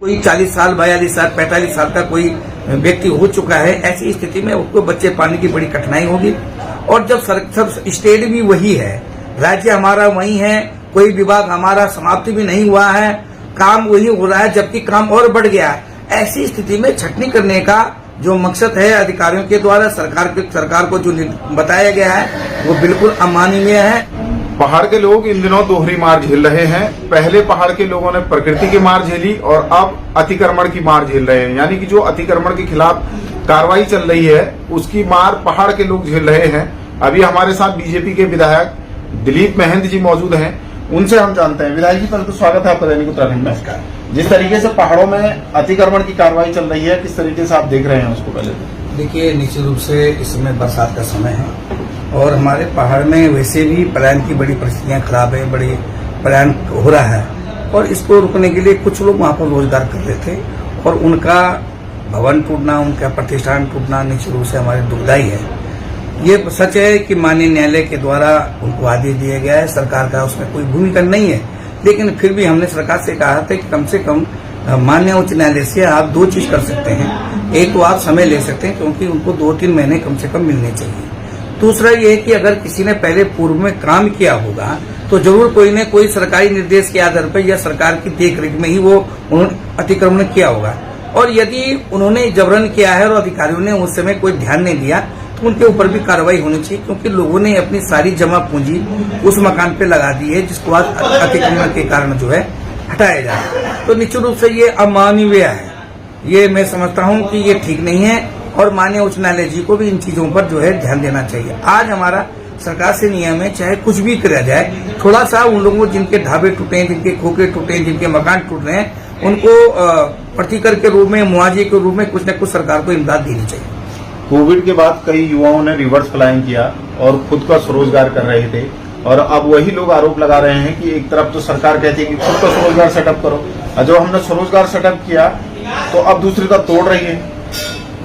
कोई 40 साल 42 साल 45 साल का कोई व्यक्ति हो चुका है, ऐसी स्थिति में उसको बच्चे पालने की बड़ी कठिनाई होगी। और जब सब स्टेट भी वही है, राज्य हमारा वही है, कोई विभाग हमारा समाप्ति भी नहीं हुआ है, काम वही हो रहा है, जबकि काम और बढ़ गया है। ऐसी स्थिति में छटनी करने का जो मकसद है अधिकारियों के द्वारा सरकार को जो बताया गया है वो बिल्कुल अमानवीय है। पहाड़ के लोग इन दिनों दोहरी मार झेल रहे हैं। पहले पहाड़ के लोगों ने प्रकृति की मार झेली और अब अतिक्रमण की मार झेल रहे हैं, यानी कि जो अतिक्रमण के खिलाफ कार्रवाई चल रही है उसकी मार पहाड़ के लोग झेल रहे हैं। अभी हमारे साथ बीजेपी के विधायक दिलीप महंत जी मौजूद हैं, उनसे हम जानते हैं। विधायक जी, पहले तो स्वागत है आपका दैनिक उत्तराखंड में। जिस तरीके से पहाड़ों में अतिक्रमण की कार्रवाई चल रही है, किस तरीके से आप देख रहे हैं उसको? पहले देखिए, निश्चित रूप से इस समय बरसात का समय है और हमारे पहाड़ में वैसे भी पलायन की बड़ी परिस्थितियां खराब है, बड़ी पलायन हो रहा है और इसको रोकने के लिए कुछ लोग वहां पर रोजगार कर रहे थे और उनका भवन टूटना, उनका प्रतिष्ठान टूटना निश्चित रूप से हमारे दुखदायी है। ये सच है कि माननीय न्यायालय के द्वारा उनको आदेश दिया गया है, सरकार का उसमें कोई भूमिका नहीं है, लेकिन फिर भी हमने सरकार से कहा था कि कम से कम माननीय उच्च न्यायालय से आप दो चीज कर सकते हैं। एक तो आप समय ले सकते हैं क्योंकि उनको 2-3 महीने कम से कम मिलने चाहिए। दूसरा ये है कि अगर किसी ने पहले पूर्व में काम किया होगा तो जरूर कोई न कोई सरकारी निर्देश के आधार पर या सरकार की देखरेख में ही वो उन्होंने अतिक्रमण किया होगा। और यदि उन्होंने जबरन किया है और अधिकारियों ने उस समय कोई ध्यान नहीं दिया तो उनके ऊपर भी कार्रवाई होनी चाहिए, क्योंकि लोगों ने अपनी सारी जमा पूंजी उस मकान पे लगा दी है जिसको आज अतिक्रमण के कारण जो है हटाया जाए। तो निश्चित रूप से ये अमानवीय है, ये मैं समझता हूँ कि ये ठीक नहीं है और माननीय उच्च न्यायालय जी को भी इन चीजों पर जो है ध्यान देना चाहिए। आज हमारा सरकार से नियम है, चाहे कुछ भी किया जाए, थोड़ा सा उन लोगों जिनके ढाबे टूटे हैं, जिनके खोखे टूटे हैं, जिनके मकान टूट रहे हैं, उनको प्रतिकर के रूप में, मुआवजे के रूप में कुछ न कुछ सरकार को इमदाद देनी चाहिए। कोविड के बाद कई युवाओं ने रिवर्स फ्लाइंग किया और खुद का स्वरोजगार कर रहे थे और अब वही लोग आरोप लगा रहे हैं कि एक तरफ तो सरकार कहती है कि खुद का स्वरोजगार सेटअप करो, और जो हमने स्वरोजगार सेटअप किया तो अब दूसरी तरफ तोड़ रही है।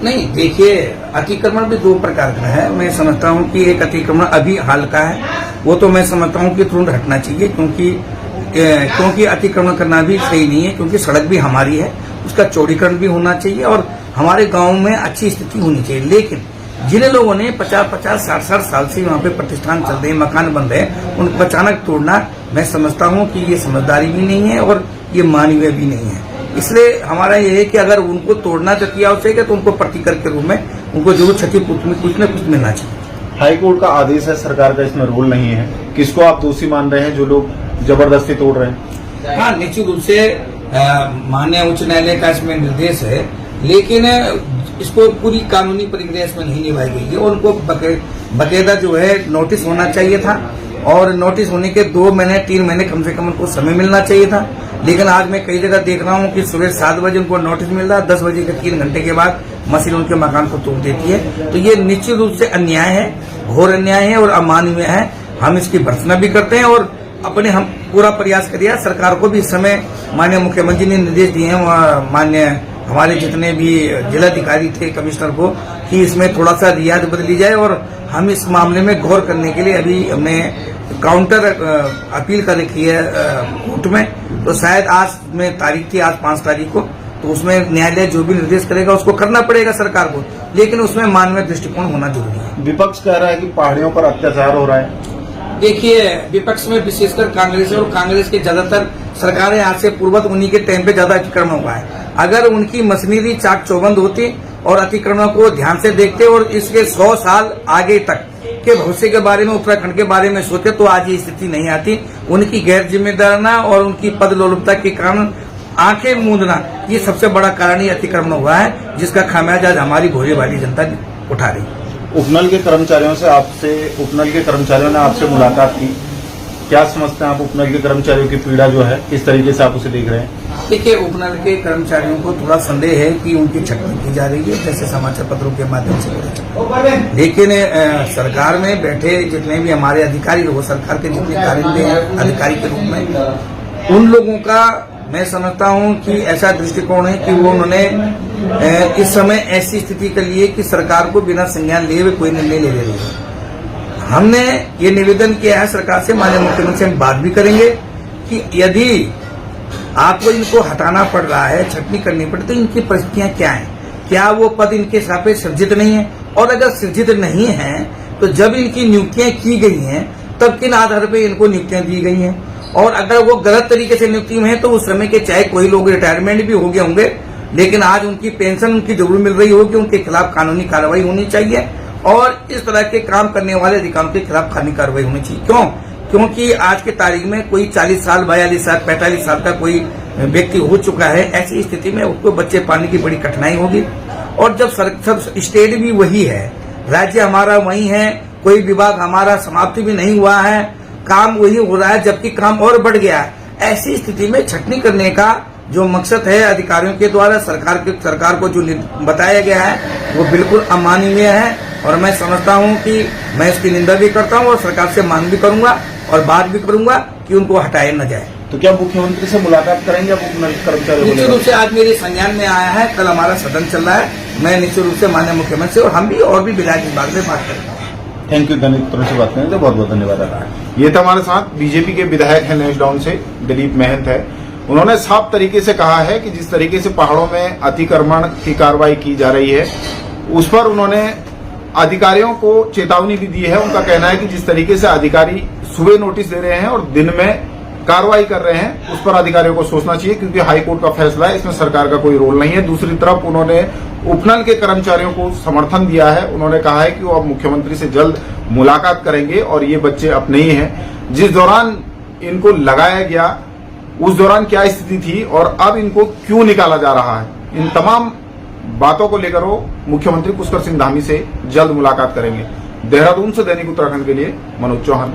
नहीं, देखिए, अतिक्रमण भी 2 प्रकार का है। मैं समझता हूँ कि एक अतिक्रमण अभी हाल का है, वो तो मैं समझता हूँ कि तुरंत हटना चाहिए, क्योंकि अतिक्रमण करना भी सही नहीं है, क्योंकि सड़क भी हमारी है, उसका चौड़ीकरण भी होना चाहिए और हमारे गांव में अच्छी स्थिति होनी चाहिए। लेकिन जिन लोगों ने 50-50, 60-60 साल से वहाँ पे प्रतिष्ठान चल रहे हैं, मकान बन रहे हैं, उनको अचानक तोड़ना मैं समझता हूँ कि ये समझदारी भी नहीं है और ये मानवीय भी नहीं है। इसलिए हमारा ये है कि अगर उनको तोड़ना तो किया आवश्यक है तो उनको प्रतिकर के रूप में उनको जरूर क्षतिपूर्ति में कुछ न कुछ मिलना चाहिए। हाईकोर्ट का आदेश है, सरकार का इसमें रोल नहीं है। किसको आप दोषी मान रहे हैं जो लोग जबरदस्ती तोड़ रहे हैं? हाँ, निश्चित रूप से माननीय उच्च न्यायालय का इसमें निर्देश है, लेकिन इसको पूरी कानूनी प्रक्रिया इसमें नहीं निभाई गई है और उनको बकायदा जो है नोटिस होना चाहिए था और नोटिस होने के 2 महीने 3 महीने कम से कम उनको समय मिलना चाहिए था। लेकिन आज मैं कई जगह देख रहा हूँ कि सुबह 7 बजे उनको नोटिस मिल रहा है, 10 बजे के 3 घंटे के बाद मशीन उनके मकान को तोड़ देती है। तो ये निश्चित रूप से अन्याय है, घोर अन्याय है और अमानवीय है। हम इसकी भर्त्सना भी करते हैं और हम पूरा प्रयास करिए। सरकार को भी इस समय माननीय मुख्यमंत्री ने निर्देश दिए हैं, माननीय हमारे जितने भी जिलाधिकारी थे, कमिश्नर को, कि इसमें थोड़ा सा रियायत बदली जाए और हम इस मामले में गौर करने के लिए अभी हमने काउंटर अपील कर रखी है कोर्ट में। तो शायद आज में तारीख थी, आज 5 तारीख को, तो उसमें न्यायालय जो भी निर्देश करेगा उसको करना पड़ेगा सरकार को, लेकिन उसमें मानवीय दृष्टिकोण होना जरूरी है। विपक्ष कह रहा है कि पहाड़ियों पर अत्याचार हो रहा है। देखिए, विपक्ष में विशेषकर कांग्रेस और कांग्रेस के ज्यादातर सरकारें आज से पूर्वत उन्हीं के टाइम पे ज्यादा अतिक्रमण हुआ है। अगर उनकी मशीनरी चाक चौबंद होती और अतिक्रमण को ध्यान से देखते और इसके 100 साल आगे तक के भविष्य के बारे में, उत्तराखंड के बारे में सोचे, तो आज ये स्थिति नहीं आती। उनकी गैर जिम्मेदारना और उनकी पद लोलुपता के कारण आंखें मूंदना, ये सबसे बड़ा कारण ही अतिक्रमण हुआ है, जिसका खामियाजा आज हमारी भोले वाली जनता उठा रही है। उपनल के कर्मचारियों ने आपसे मुलाकात की, क्या समझते हैं आप उपनल के कर्मचारियों की पीड़ा जो है, किस तरीके से आप उसे देख रहे हैं? देखिए, उपनल के कर्मचारियों को थोड़ा संदेह है कि उनकी छटनी की जा रही है, जैसे समाचार पत्रों के माध्यम से, लेकिन सरकार में बैठे जितने भी हमारे अधिकारी, वो सरकार के जितने कारिंदे हैं अधिकारी के रूप में, उन लोगों का मैं समझता हूं कि ऐसा दृष्टिकोण है कि वो उन्होंने इस समय ऐसी स्थिति के लिए कि सरकार को बिना संज्ञान लिए हुए कोई निर्णय ले रही है। हमने ये निवेदन किया है सरकार से, माननीय मुख्यमंत्री से हम बात भी करेंगे कि यदि आपको इनको हटाना पड़ रहा है, छटनी करनी पड़ी, तो इनकी परिस्थितियां क्या हैं? क्या वो पद इनके साथ सृजित नहीं है? और अगर सृजित नहीं है तो जब इनकी नियुक्तियां की गई हैं तब किन आधार पर इनको नियुक्तियां दी गई हैं? और अगर वो गलत तरीके से नियुक्ति में है तो उस समय के चाहे कोई लोग रिटायरमेंट भी हो गए होंगे, लेकिन आज उनकी पेंशन उनकी जरूर मिल रही होगी, उनके खिलाफ कानूनी कार्रवाई होनी चाहिए और इस तरह के काम करने वाले अधिकारियों के खिलाफ कानूनी कार्रवाई होनी चाहिए। क्यों? क्योंकि आज के तारीख में कोई 40 साल, 42 साल, 45 साल का कोई व्यक्ति हो चुका है, ऐसी स्थिति में उसको बच्चे पालने की बड़ी कठिनाई होगी। और जब सब स्टेट भी वही है, राज्य हमारा वही है, कोई विभाग हमारा समाप्ति भी नहीं हुआ है, काम वही हो रहा है, जबकि काम और बढ़ गया है। ऐसी स्थिति में छटनी करने का जो मकसद है अधिकारियों के द्वारा सरकार को जो बताया गया है वो बिल्कुल अमानवीय है और मैं समझता हूं कि मैं इसकी निंदा भी करता हूं और सरकार से मांग भी करूंगा और बात भी करूंगा कि उनको हटाया न जाए। तो क्या मुख्यमंत्री से मुलाकात करेंगे आप कर्मचारी? निश्चित रूप से आज मेरे संज्ञान में आया है, कल हमारा सदन चल रहा है, मैं निश्चित रूप से माननीय मुख्यमंत्री से और हम भी और भी विधायक इस बात में बात करेंगे। थैंक यू दैनिक उत्तरों से बात करने के बहुत बहुत धन्यवाद। ये था हमारे साथ बीजेपी के विधायक हैं नेशडाउन से दिलीप महंत है। उन्होंने साफ तरीके से कहा है कि जिस तरीके से पहाड़ों में अतिक्रमण की कार्रवाई की जा रही है उस पर उन्होंने अधिकारियों को चेतावनी भी दी है। उनका कहना है कि जिस तरीके से अधिकारी सुबह नोटिस दे रहे हैं और दिन में कार्रवाई कर रहे हैं उस पर अधिकारियों को सोचना चाहिए, क्योंकि हाईकोर्ट का फैसला है, इसमें सरकार का कोई रोल नहीं है। दूसरी तरफ उन्होंने उपनल के कर्मचारियों को समर्थन दिया है। उन्होंने कहा है कि वो अब मुख्यमंत्री से जल्द मुलाकात करेंगे और ये बच्चे अपने ही हैं। जिस दौरान इनको लगाया गया उस दौरान क्या स्थिति थी और अब इनको क्यों निकाला जा रहा है, इन तमाम बातों को लेकर वो मुख्यमंत्री पुष्कर सिंह धामी से जल्द मुलाकात करेंगे। देहरादून से दैनिक उत्तराखंड के लिए मनोज चौहान।